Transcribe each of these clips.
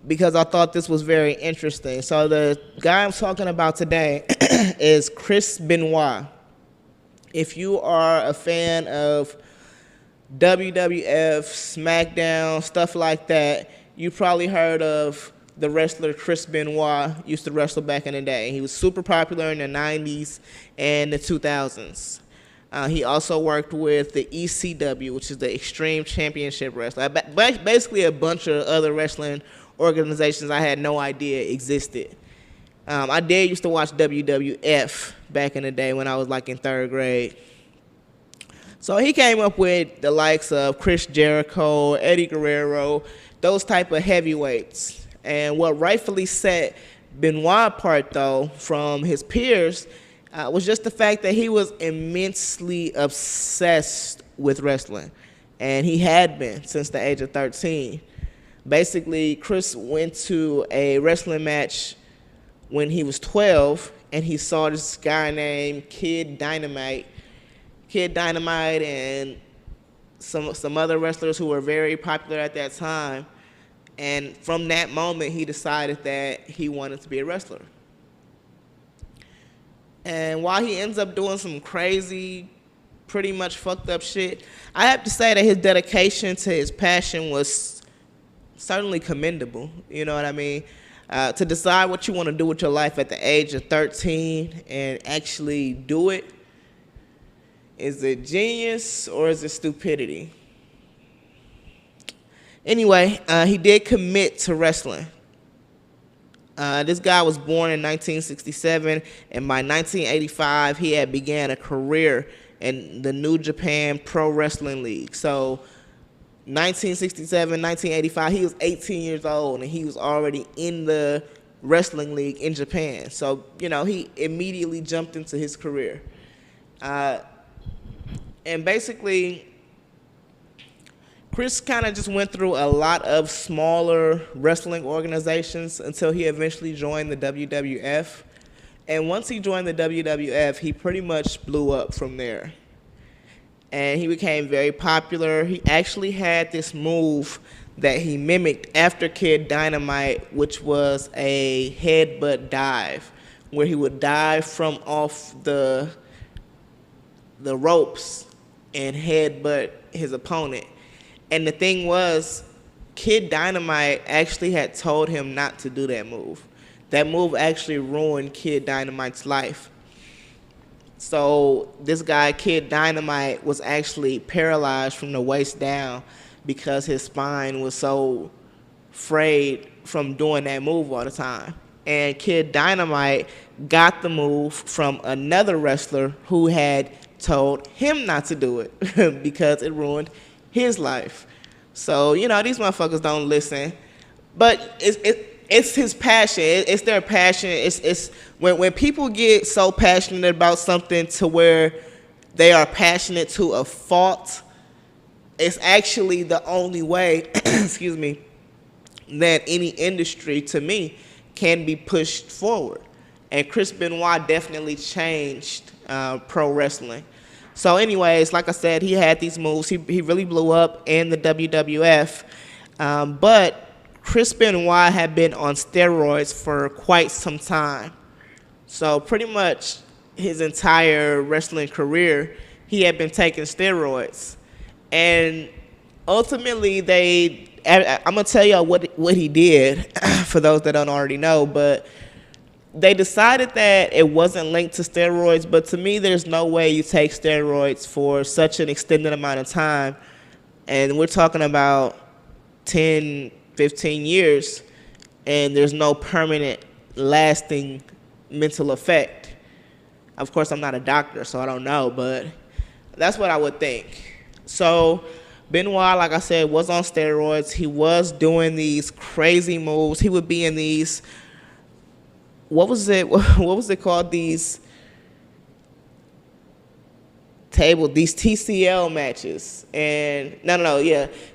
because I thought this was very interesting. So the guy I'm talking about today is Chris Benoit. If you are a fan of WWF, SmackDown, stuff like that, you probably heard of the wrestler Chris Benoit. Used to wrestle back in the day. He was super popular in the 90s and the 2000s. He also worked with the ECW, which is the Extreme Championship Wrestling. Basically a bunch of other wrestling organizations I had no idea existed. I did used to watch WWF back in the day when I was like in third grade. So he came up with the likes of Chris Jericho, Eddie Guerrero, those type of heavyweights. And what rightfully set Benoit apart, though, from his peers was just the fact that he was immensely obsessed with wrestling. And he had been since the age of 13. Basically, Chris went to a wrestling match when he was 12, and he saw this guy named Kid Dynamite and some other wrestlers who were very popular at that time. And from that moment, he decided that he wanted to be a wrestler. And while he ends up doing some crazy, pretty much fucked up shit, I have to say that his dedication to his passion was certainly commendable. You know what I mean? To decide what you want to do with your life at the age of 13 and actually do it, is it genius or is it stupidity? Anyway, he did commit to wrestling. This guy was born in 1967, and by 1985, he had began a career in the New Japan Pro Wrestling League. So 1967, 1985, he was 18 years old, and he was already in the wrestling league in Japan. So, you know, he immediately jumped into his career. And basically, Chris kind of just went through a lot of smaller wrestling organizations until he eventually joined the WWF. And once he joined the WWF, he pretty much blew up from there. And he became very popular. He actually had this move that he mimicked after Kid Dynamite, which was a headbutt dive, where he would dive from off the ropes and headbutt his opponent. And the thing was, Kid Dynamite actually had told him not to do that move. That move actually ruined Kid Dynamite's life. So this guy, Kid Dynamite, was actually paralyzed from the waist down because his spine was so frayed from doing that move all the time. And Kid Dynamite got the move from another wrestler who had told him not to do it because it ruined his life. So, you know, these motherfuckers don't listen. But it's his passion. It's their passion. It's when people get so passionate about something to where they are passionate to a fault, it's actually the only way, excuse me, that any industry, to me, can be pushed forward. And Chris Benoit definitely changed pro wrestling. So anyways, like I said, he had these moves. He really blew up in the WWF. But Chris Benoit had been on steroids for quite some time. So pretty much his entire wrestling career, he had been taking steroids. And ultimately, I'm going to tell y'all what he did, for those that don't already know, but they decided that it wasn't linked to steroids, but to me, there's no way you take steroids for such an extended amount of time. And we're talking about 10, 15 years, and there's no permanent, lasting mental effect. Of course, I'm not a doctor, so I don't know, but that's what I would think. So Benoit, like I said, was on steroids. He was doing these crazy moves. He would be in these, what was it called? These TCL matches. And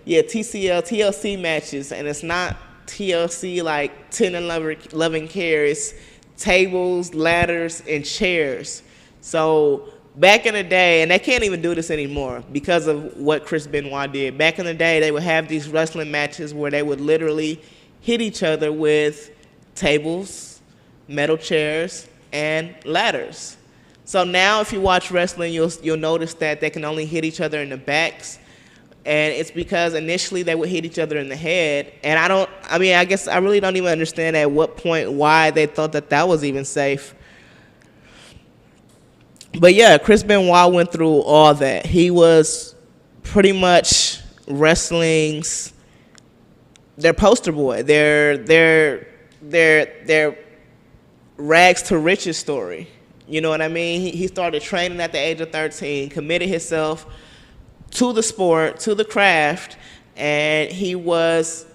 TLC matches. And it's not TLC like 10 and 11 care. It's tables, ladders, and chairs. So back in the day, and they can't even do this anymore because of what Chris Benoit did. Back in the day, they would have these wrestling matches where they would literally hit each other with tables, metal chairs, and ladders. So now if you watch wrestling, you'll notice that they can only hit each other in the backs. And it's because initially they would hit each other in the head. And I guess I really don't even understand at what point why they thought that that was even safe. But yeah, Chris Benoit went through all that. He was pretty much wrestling's their poster boy, their rags to riches story. You know what I mean? He started training at the age of 13, committed himself to the sport, to the craft, and he was,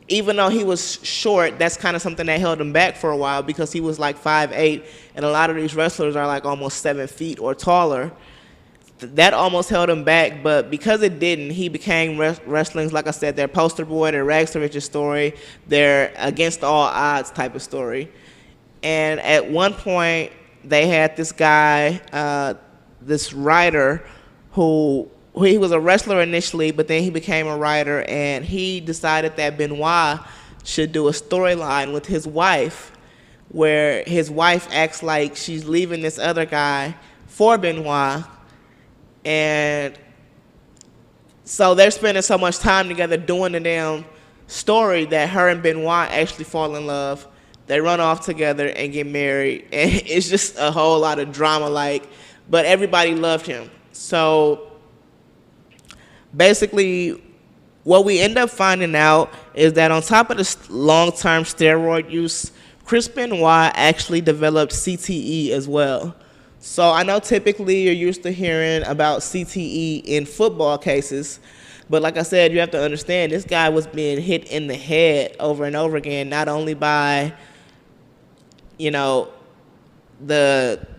even though he was short, that's kind of something that held him back for a while because he was like 5'8", and a lot of these wrestlers are like almost 7 feet or taller. That almost held him back, but because it didn't, he became wrestling's, like I said, their poster boy, their rags to riches story, their against all odds type of story. And at one point, they had this guy, this writer, who he was a wrestler initially, but then he became a writer, and he decided that Benoit should do a storyline with his wife, where his wife acts like she's leaving this other guy for Benoit. And so they're spending so much time together doing the damn story that her and Benoit actually fall in love. They run off together and get married. And it's just a whole lot of drama, but everybody loved him. So basically, what we end up finding out is that on top of the long-term steroid use, Chris Benoit actually developed CTE as well. So I know typically you're used to hearing about CTE in football cases, but like I said, you have to understand this guy was being hit in the head over and over again, not only by, the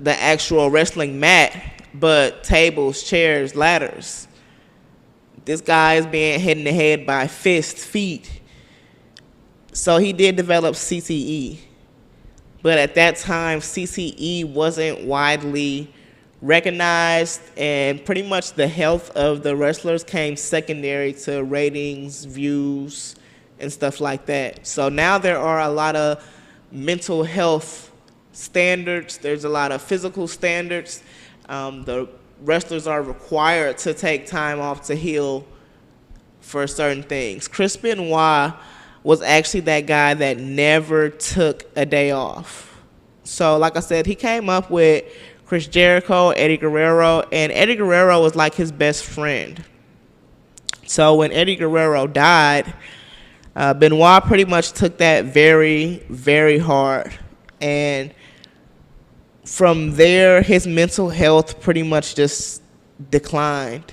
actual wrestling mat, but tables, chairs, ladders. This guy is being hit in the head by fists, feet. So he did develop CTE. But at that time, CTE wasn't widely recognized, and pretty much the health of the wrestlers came secondary to ratings, views, and stuff like that. So now there are a lot of mental health standards. There's a lot of physical standards. The wrestlers are required to take time off to heal for certain things. Chris Benoit was actually that guy that never took a day off. So like I said, he came up with Chris Jericho, Eddie Guerrero, and Eddie Guerrero was like his best friend. So when Eddie Guerrero died, Benoit pretty much took that very, very hard. And from there, his mental health pretty much just declined,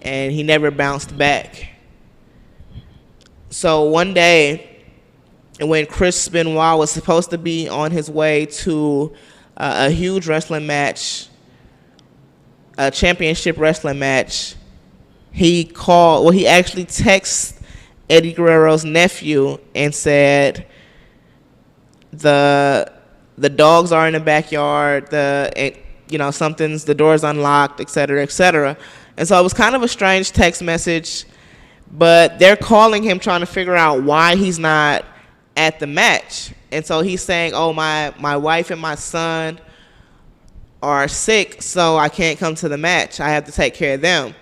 and he never bounced back. So one day, when Chris Benoit was supposed to be on his way to a huge wrestling match, a championship wrestling match, he actually texted Eddie Guerrero's nephew and said, the dogs are in the backyard, the door's unlocked, et cetera, et cetera. And so it was kind of a strange text message, but they're calling him trying to figure out why he's not at the match. And so he's saying, oh, my wife and my son are sick, so I can't come to the match. I have to take care of them.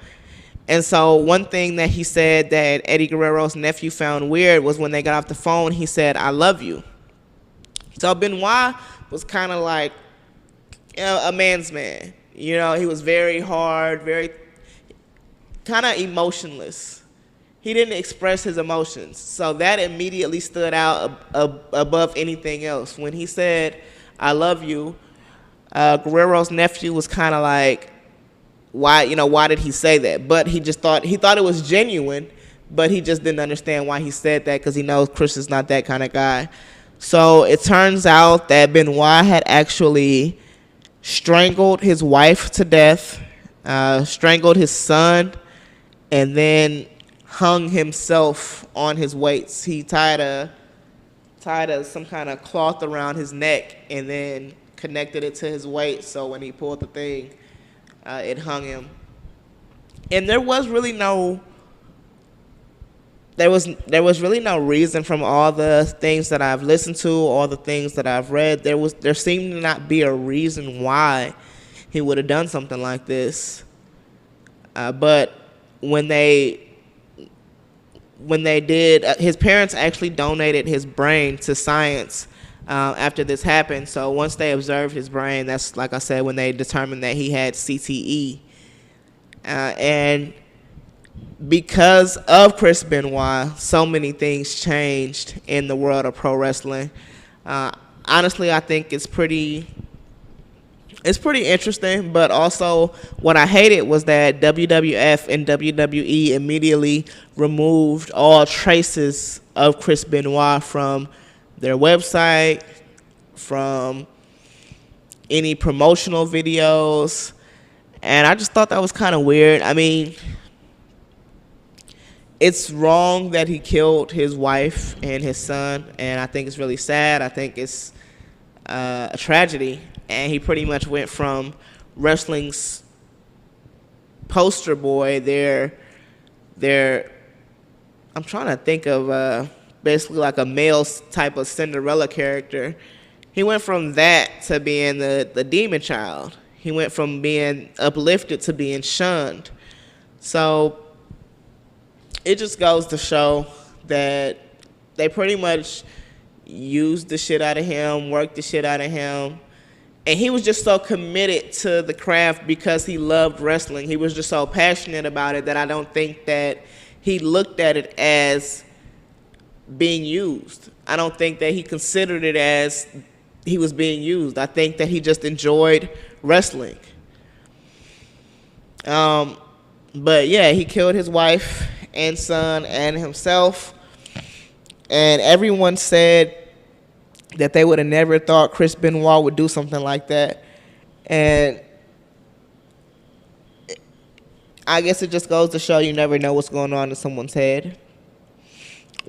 And so one thing that he said that Eddie Guerrero's nephew found weird was when they got off the phone, he said, I love you. So Benoit was kind of like a man's man. He was very hard, very kind of emotionless. He didn't express his emotions. So that immediately stood out above anything else. When he said, I love you, Guerrero's nephew was kind of like, why did he say that? But he thought it was genuine, but he just didn't understand why he said that because he knows Chris is not that kind of guy. So it turns out that Benoit had actually strangled his wife to death, strangled his son, and then hung himself on his weights. He tied some kind of cloth around his neck and then connected it to his weight, so when he pulled the thing, it hung him. And there was really no there was really no reason from all the things that I've listened to, all the things that I've read. There seemed to not be a reason why he would have done something like this. But when they did, his parents actually donated his brain to science after this happened. So once they observed his brain, that's, like I said, when they determined that he had CTE. And because of Chris Benoit, so many things changed in the world of pro wrestling. Honestly, I think it's pretty interesting, but also what I hated was that WWF and WWE immediately removed all traces of Chris Benoit from their website, from any promotional videos, and I just thought that was kind of weird. I mean, it's wrong that he killed his wife and his son, and I think it's really sad. I think it's a tragedy, and he pretty much went from wrestling's poster boy, I'm trying to think of basically like a male type of Cinderella character. He went from that to being the demon child. He went from being uplifted to being shunned. So it just goes to show that they pretty much used the shit out of him, worked the shit out of him. And he was just so committed to the craft because he loved wrestling. He was just so passionate about it that I don't think that he looked at it as being used. I don't think that he considered it as he was being used. I think that he just enjoyed wrestling. But yeah, he killed his wife and son and himself. And everyone said that they would have never thought Chris Benoit would do something like that. And I guess it just goes to show you never know what's going on in someone's head.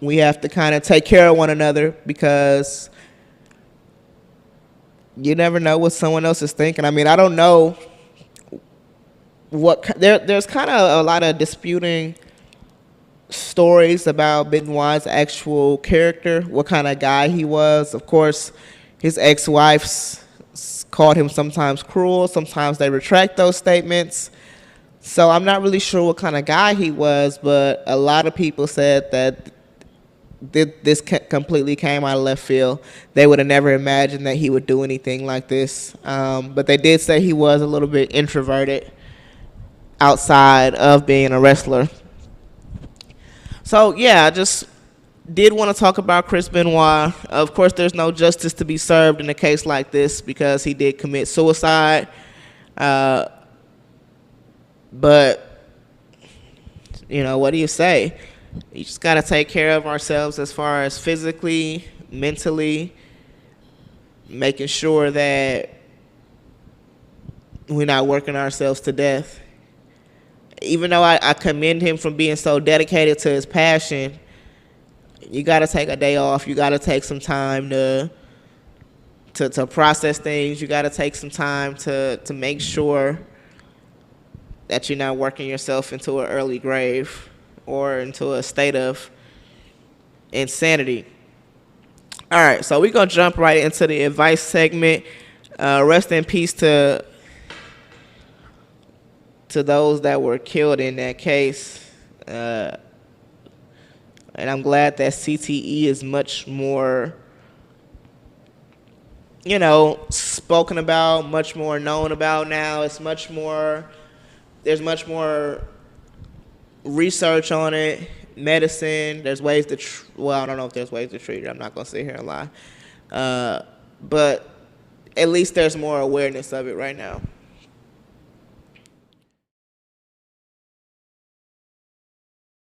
We have to kind of take care of one another because you never know what someone else is thinking. I mean, I don't know there's kind of a lot of disputing stories about Benoit's actual character, what kind of guy he was. Of course, his ex-wives called him sometimes cruel. Sometimes they retract those statements. So I'm not really sure what kind of guy he was, but a lot of people said that this completely came out of left field. They would have never imagined that he would do anything like this. But they did say he was a little bit introverted outside of being a wrestler. So, yeah, I just did want to talk about Chris Benoit. Of course, there's no justice to be served in a case like this because he did commit suicide. But, you know, what do you say? You just got to take care of ourselves as far as physically, mentally, making sure that we're not working ourselves to death. Even though I commend him for being so dedicated to his passion, you got to take a day off. You got to take some time to process things. You got to take some time to make sure that you're not working yourself into an early grave or into a state of insanity. All right, so we're going to jump right into the advice segment. Rest in peace to those that were killed in that case. And I'm glad that CTE is much more, spoken about, much more known about now. There's much more research on it, medicine. There's ways to, I don't know if there's ways to treat it. I'm not going to sit here and lie. But at least there's more awareness of it right now.